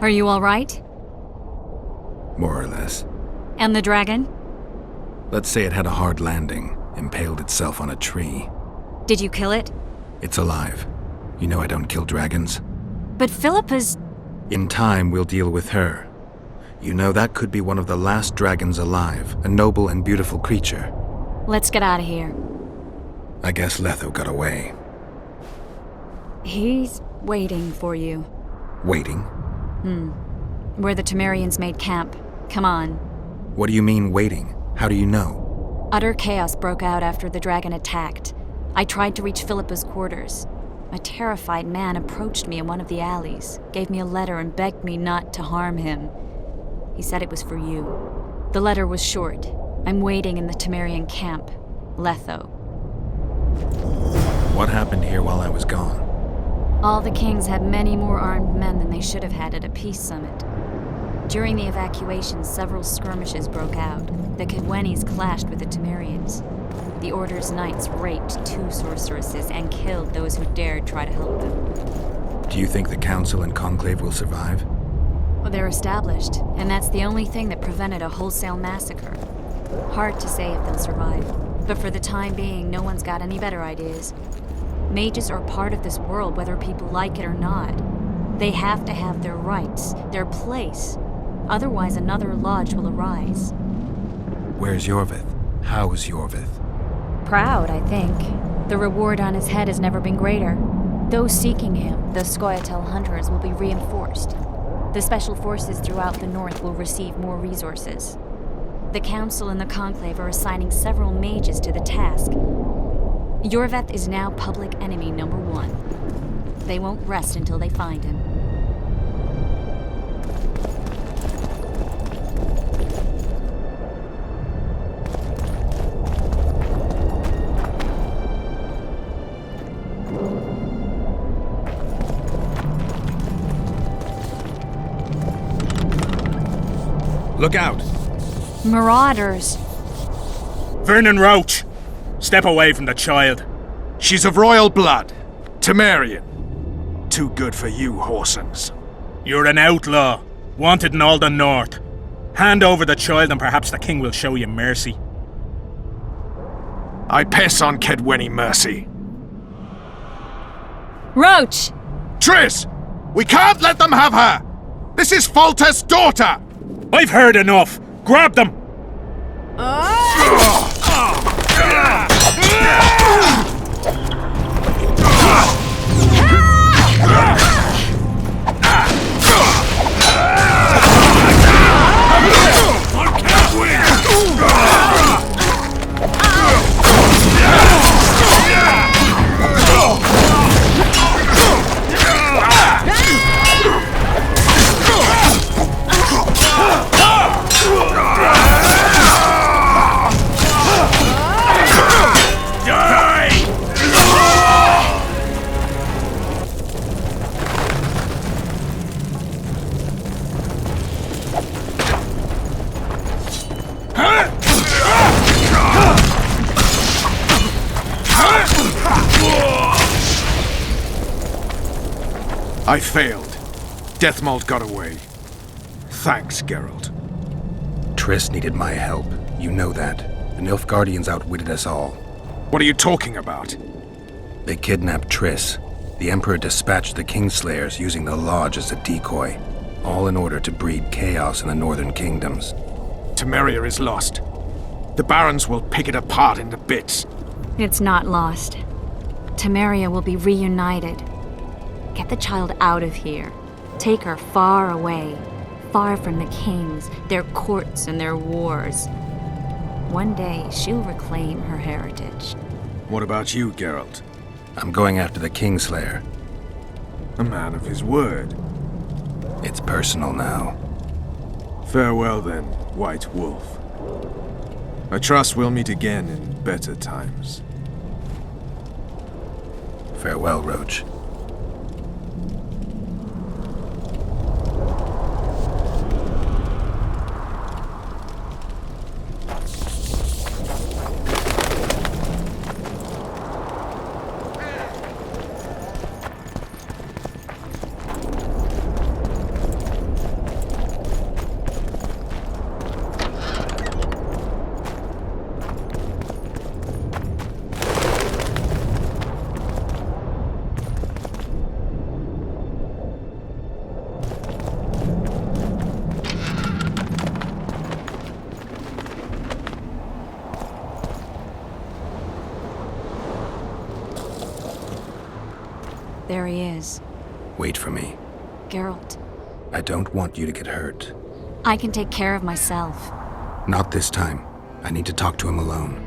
Are you all right? More or less. And the dragon? Let's say it had a hard landing, impaled itself on a tree. Did you kill it? It's alive. You know I don't kill dragons. But Philippa's... In time, we'll deal with her. You know that could be one of the last dragons alive, a noble and beautiful creature. Let's get out of here. I guess Letho got away. He's waiting for you. Waiting? Where the Temerians made camp. Come on. What do you mean, waiting? How do you know? Utter chaos broke out after the dragon attacked. I tried to reach Philippa's quarters. A terrified man approached me in one of the alleys, gave me a letter and begged me not to harm him. He said it was for you. The letter was short. I'm waiting in the Temerian camp. Letho. What happened here while I was gone? All the kings had many more armed men than they should have had at a peace summit. During the evacuation, several skirmishes broke out. The Kedwenis clashed with the Temerians. The Order's knights raped 2 sorceresses and killed those who dared try to help them. Do you think the Council and Conclave will survive? Well, they're established, and that's the only thing that prevented a wholesale massacre. Hard to say if they'll survive, but for the time being, no one's got any better ideas. Mages are part of this world, whether people like it or not. They have to have their rights, their place. Otherwise, another lodge will arise. Where's Yorvith? How's Yorvith? Proud, I think. The reward on his head has never been greater. Those seeking him, the Scoia'tael hunters, will be reinforced. The special forces throughout the north will receive more resources. The Council and the Conclave are assigning several mages to the task. Yorvith is now public enemy number 1. They won't rest until they find him. Look out! Marauders! Vernon Roach! Step away from the child. She's of royal blood. Temerian. Too good for you, Horsens. You're an outlaw, wanted in all the north. Hand over the child and perhaps the king will show you mercy. I piss on Kedweni mercy. Roach! Triss! We can't let them have her! This is Foltest's daughter! I've heard enough! Grab them! I failed. Deathmold got away. Thanks, Geralt. Triss needed my help. You know that. The Nilfgaardians outwitted us all. What are you talking about? They kidnapped Triss. The Emperor dispatched the Kingslayers using the Lodge as a decoy, all in order to breed chaos in the northern kingdoms. Temeria is lost. The Barons will pick it apart into bits. It's not lost. Temeria will be reunited. Get the child out of here. Take her far away, far from the kings, their courts, and their wars. One day, she'll reclaim her heritage. What about you, Geralt? I'm going after the Kingslayer. A man of his word. It's personal now. Farewell then, White Wolf. I trust we'll meet again in better times. Farewell, Roach. There he is. Wait for me. Geralt. I don't want you to get hurt. I can take care of myself. Not this time. I need to talk to him alone.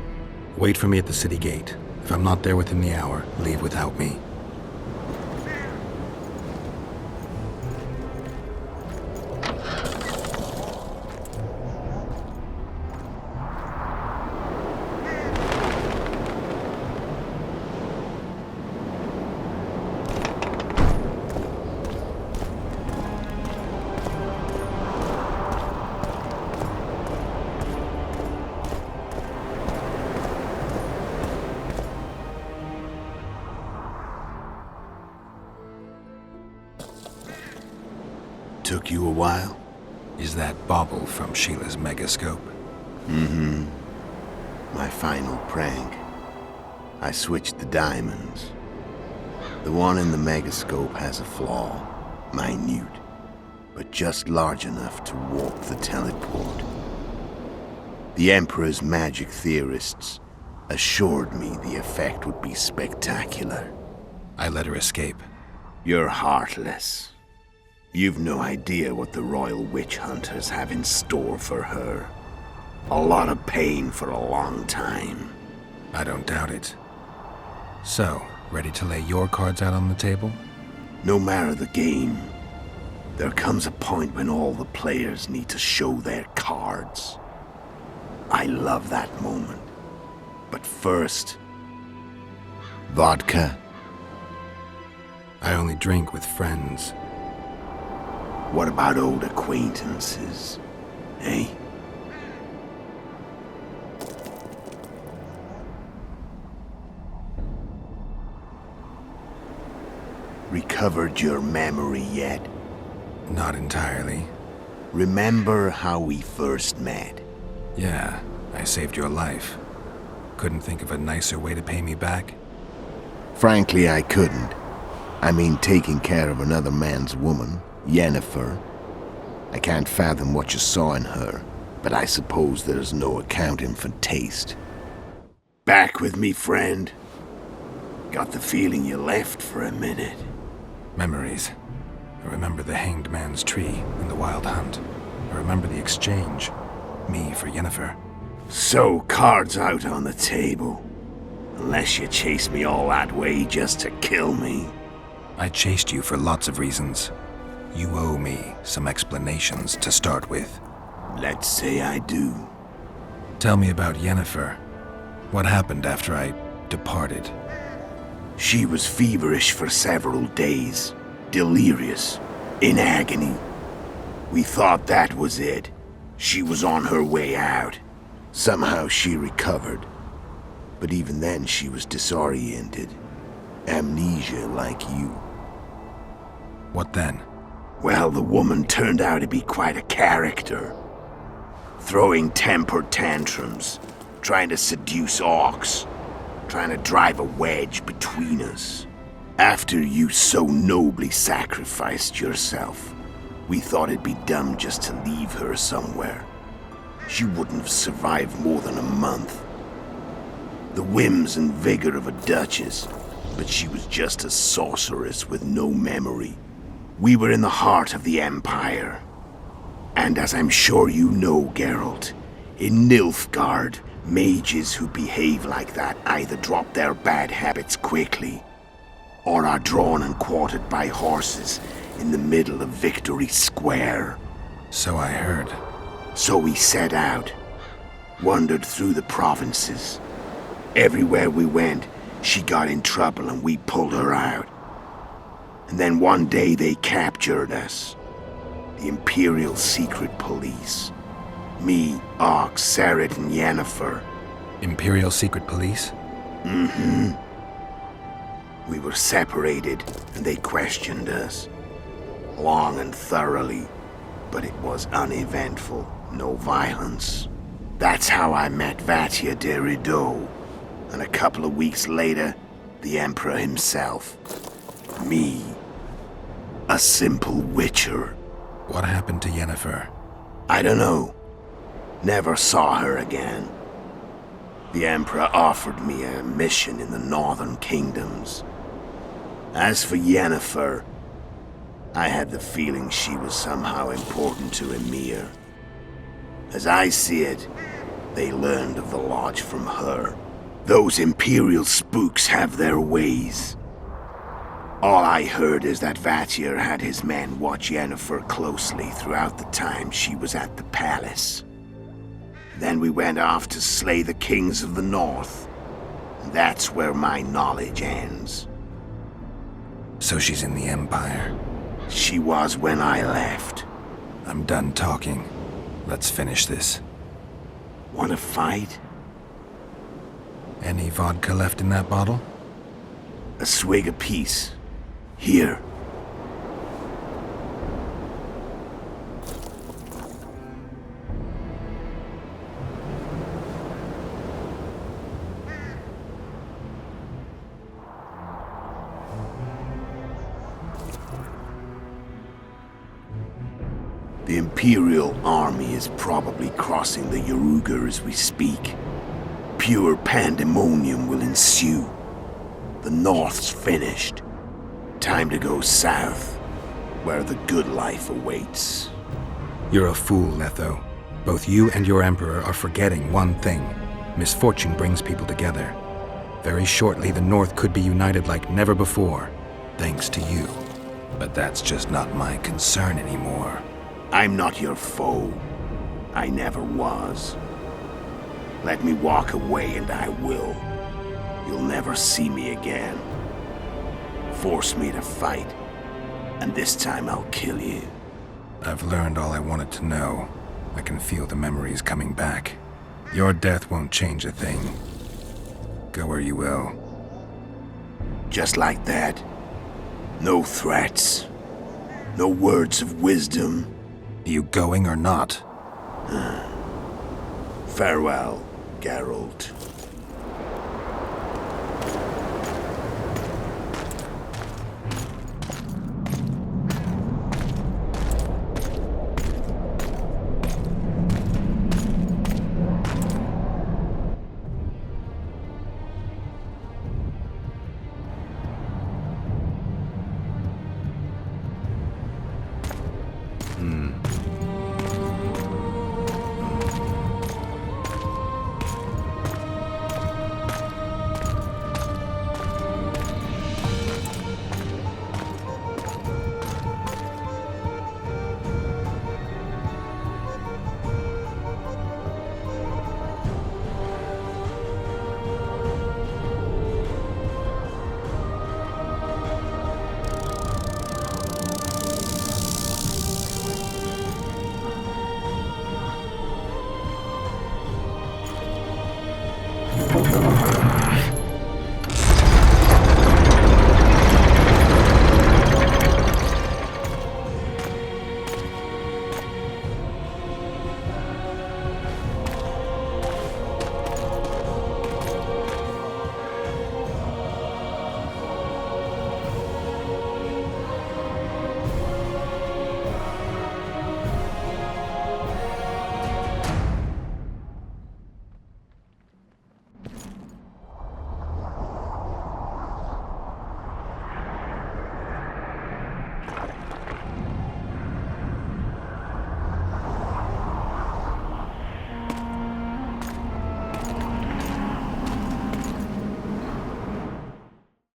Wait for me at the city gate. If I'm not there within the hour, leave without me. Took you a while? Is that bauble from Sheila's megascope? Mm-hmm. My final prank. I switched the diamonds. The one in the megascope has a flaw. Minute. But just large enough to warp the teleport. The Emperor's magic theorists assured me the effect would be spectacular. I let her escape. You're heartless. You've no idea what the royal witch hunters have in store for her. A lot of pain for a long time. I don't doubt it. So, ready to lay your cards out on the table? No matter the game, there comes a point when all the players need to show their cards. I love that moment. But first, vodka. I only drink with friends. What about old acquaintances, eh? Recovered your memory yet? Not entirely. Remember how we first met? Yeah, I saved your life. Couldn't think of a nicer way to pay me back? Frankly, I couldn't. I mean, taking care of another man's woman, Yennefer. I can't fathom what you saw in her, but I suppose there's no accounting for taste. Back with me, friend? Got the feeling you left for a minute. Memories. I remember the hanged man's tree and the wild hunt. I remember the exchange. Me for Yennefer. So, cards out on the table. Unless you chase me all that way just to kill me. I chased you for lots of reasons. You owe me some explanations to start with. Let's say I do. Tell me about Yennefer. What happened after I departed? She was feverish for several days. Delirious. In agony. We thought that was it. She was on her way out. Somehow she recovered. But even then she was disoriented. Amnesia like you. What then? Well, the woman turned out to be quite a character. Throwing temper tantrums, trying to seduce orcs, trying to drive a wedge between us. After you so nobly sacrificed yourself, we thought it'd be dumb just to leave her somewhere. She wouldn't have survived more than a month. The whims and vigor of a duchess, but she was just a sorceress with no memory. We were in the heart of the Empire. And as I'm sure you know, Geralt, in Nilfgaard, mages who behave like that either drop their bad habits quickly, or are drawn and quartered by horses in the middle of Victory Square. So I heard. So we set out, wandered through the provinces. Everywhere we went, she got in trouble and we pulled her out. And then one day they captured us. The Imperial Secret Police. Me, Ox, Serret, and Yennefer. Imperial Secret Police? Mm-hmm. We were separated, and they questioned us. Long and thoroughly, but it was uneventful, no violence. That's how I met Vatia de Rideau, and a couple of weeks later, the Emperor himself. Me. A simple witcher. What happened to Yennefer? I don't know. Never saw her again. The Emperor offered me a mission in the northern kingdoms. As for Yennefer, I had the feeling she was somehow important to Emir. As I see it, they learned of the Lodge from her. Those Imperial spooks have their ways. All I heard is that Vatir had his men watch Yennefer closely throughout the time she was at the palace. Then we went off to slay the kings of the north. That's where my knowledge ends. So she's in the Empire. She was when I left. I'm done talking. Let's finish this. Want to fight? Any vodka left in that bottle? A swig apiece. Here. The Imperial army is probably crossing the Yaruger as we speak. Pure pandemonium will ensue. The North's finished. Time to go south, where the good life awaits. You're a fool, Letho. Both you and your Emperor are forgetting one thing. Misfortune brings people together. Very shortly, the North could be united like never before, thanks to you. But that's just not my concern anymore. I'm not your foe. I never was. Let me walk away and I will. You'll never see me again. Force me to fight, and this time I'll kill you. I've learned all I wanted to know. I can feel the memories coming back. Your death won't change a thing. Go where you will. Just like that. No threats. No words of wisdom. You going or not? Farewell, Geralt.